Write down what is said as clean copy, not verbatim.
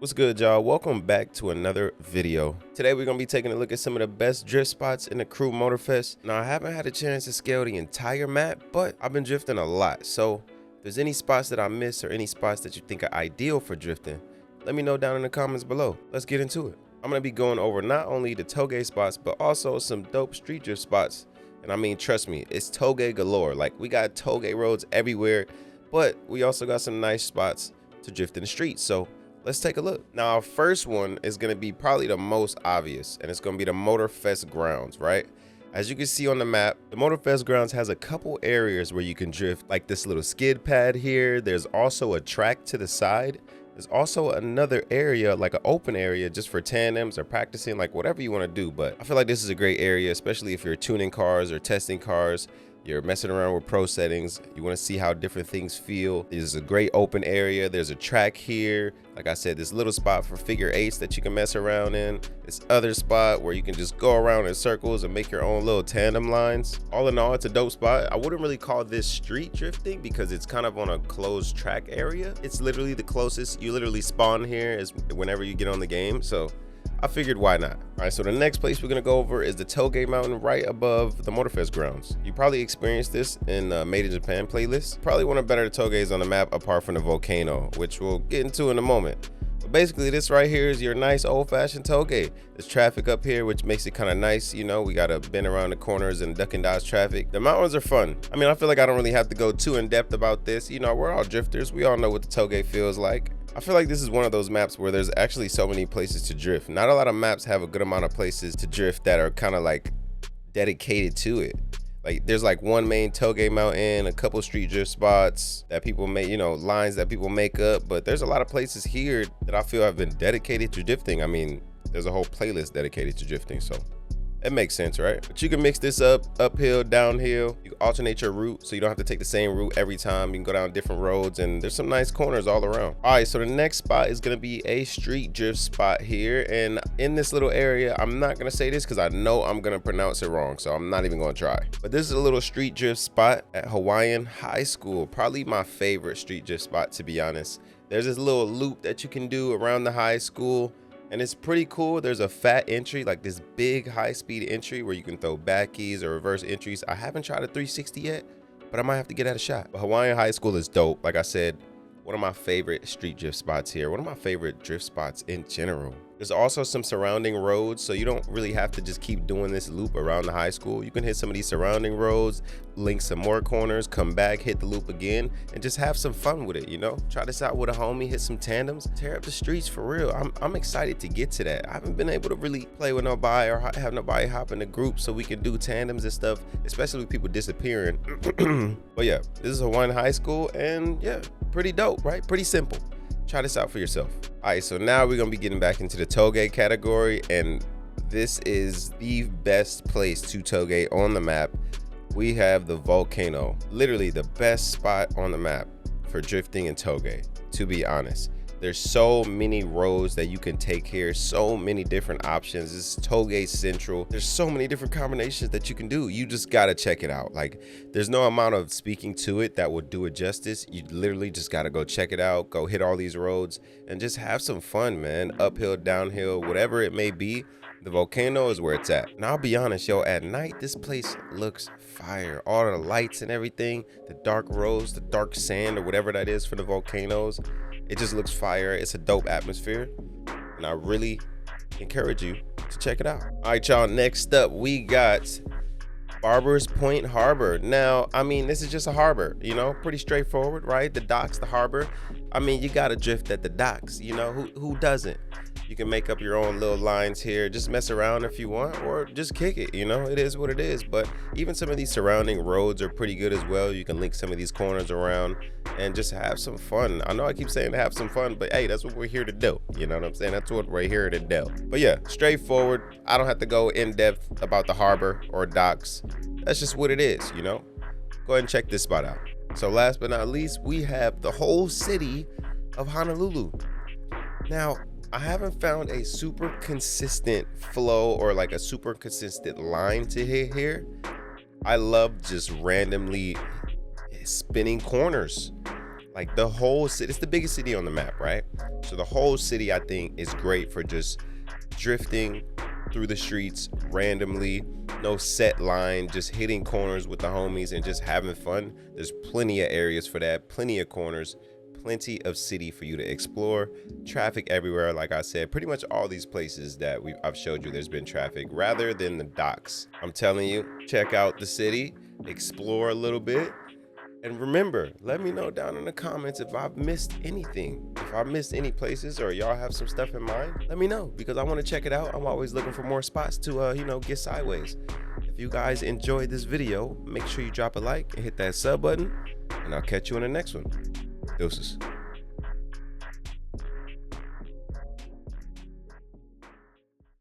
What's good, y'all? Welcome back to another video. Today we're gonna be taking a look at some of the best drift spots in the Crew Motorfest. Now, I haven't had a chance to scale the entire map, but I've been drifting a lot. So if there's any spots that I missed or any spots that you think are ideal for drifting, let me know down in the comments below. Let's get into it. I'm gonna be going over not only the Touge spots, but also some dope street drift spots. And I mean, trust me, it's Touge galore. Like, we got Touge roads everywhere, but we also got some nice spots to drift in the streets. So let's take a look. Now, our first one is going to be probably the most obvious, and it's going to be the Motorfest Grounds, right? As you can see on the map, the Motorfest Grounds has a couple areas where you can drift, like this little skid pad here. There's also a track to the side. There's also another area, like an open area just for tandems or practicing, like whatever you want to do. But I feel like this is a great area, especially if you're tuning cars or testing cars. You're messing around with pro settings. You want to see how different things feel. This is a great open area. There's a track here. Like I said, this little spot for figure eights that you can mess around in. This other spot where you can just go around in circles and make your own little tandem lines. All in all, it's a dope spot. I wouldn't really call this street drifting because it's kind of on a closed track area. It's literally the closest. You literally spawn here is whenever you get on the game. So I figured, why not? All right, so the next place we're gonna go over is the Touge Mountain right above the Motorfest Grounds. You probably experienced this in Made in Japan playlist. Probably one of the better Touges on the map apart from the Volcano, which we'll get into in a moment. But basically, this right here is your nice old-fashioned Touge. There's traffic up here, which makes it kind of nice. You know, we gotta bend around the corners and duck and dodge traffic. The mountains are fun. I mean, I feel like I don't really have to go too in depth about this. You know, we're all drifters. We all know what the Touge feels like. I feel like this is one of those maps where there's actually so many places to drift. Not a lot of maps have a good amount of places to drift that are kind of like dedicated to it. Like, there's like one main Touge mountain, a couple street drift spots that people make, you know, lines that people make up. But there's a lot of places here that I feel have been dedicated to drifting. I mean, there's a whole playlist dedicated to drifting, so it makes sense, right? But you can mix this up, uphill, downhill. You can alternate your route so you don't have to take the same route every time. You can go down different roads, and there's some nice corners all around. All right, so the next spot is gonna be a street drift spot here. And in this little area, I'm not gonna say this because I know I'm gonna pronounce it wrong, so I'm not even gonna try. But this is a little street drift spot at Hawaiian Highschool. Probably my favorite street drift spot, to be honest. There's this little loop that you can do around the high school, and it's pretty cool. There's a fat entry, like this big high-speed entry where you can throw back keys or reverse entries. I haven't tried a 360 yet, but I might have to get that a shot. But Hawaiian Highschool is dope. Like I said, one of my favorite street drift spots here. One of my favorite drift spots in general. There's also some surrounding roads, so you don't really have to just keep doing this loop around the high school. You can hit some of these surrounding roads, link some more corners, come back, hit the loop again, and just have some fun with it, you know? Try this out with a homie, hit some tandems, tear up the streets for real. I'm excited to get to that. I haven't been able to really play with nobody or have nobody hop in the group so we can do tandems and stuff, especially with people disappearing. But yeah, this is Hawaiian High School, and yeah, pretty dope, right? Pretty simple. Try this out for yourself. All right, so now we're gonna be getting back into the Touge category, and this is the best place to Touge on the map. We have the Volcano, literally the best spot on the map for drifting in Touge, to be honest. There's so many roads that you can take here, so many different options. This is Touge Central. There's so many different combinations that you can do. You just gotta check it out. Like, there's no amount of speaking to it that will do it justice. You literally just gotta go check it out, go hit all these roads, and just have some fun, man. Uphill, downhill, whatever it may be, the Volcano is where it's at. And I'll be honest, yo, at night, this place looks fire. All the lights and everything, the dark roads, the dark sand, or whatever that is for the volcanoes. It just looks fire. It's a dope atmosphere, and I really encourage you to check it out. All right, y'all, next up we got Barbers Point Harbor. Now, I mean, this is just a harbor, you know, pretty straightforward, right? The docks, the harbor. I mean, you gotta drift at the docks, you know, who doesn't? You can make up your own little lines here, just mess around if you want, or just kick it, you know, it is what it is. But even some of these surrounding roads are pretty good as well. You can link some of these corners around and just have some fun. I know I keep saying to have some fun, but hey, that's what we're here to do. You know what I'm saying? That's what we're here to do. But yeah, straightforward. I don't have to go in depth about the harbor or docks. That's just what it is, you know? Go ahead and check this spot out. So last but not least, we have the whole city of Honolulu. Now, I haven't found a super consistent flow or like a super consistent line to hit here. I love just randomly spinning corners. Like the whole city, it's the biggest city on the map, right? So the whole city, I think, is great for just drifting through the streets randomly, no set line, just hitting corners with the homies and just having fun. There's plenty of areas for that, plenty of corners, plenty of city for you to explore. Traffic everywhere, like I said, pretty much all these places that I've showed you, there's been traffic rather than the docks. I'm telling you, check out the city, explore a little bit. And remember, let me know down in the comments if I've missed anything. If I missed any places or y'all have some stuff in mind, let me know because I want to check it out. I'm always looking for more spots to, you know, get sideways. If you guys enjoyed this video, make sure you drop a like and hit that sub button, and I'll catch you in the next one. Deuces.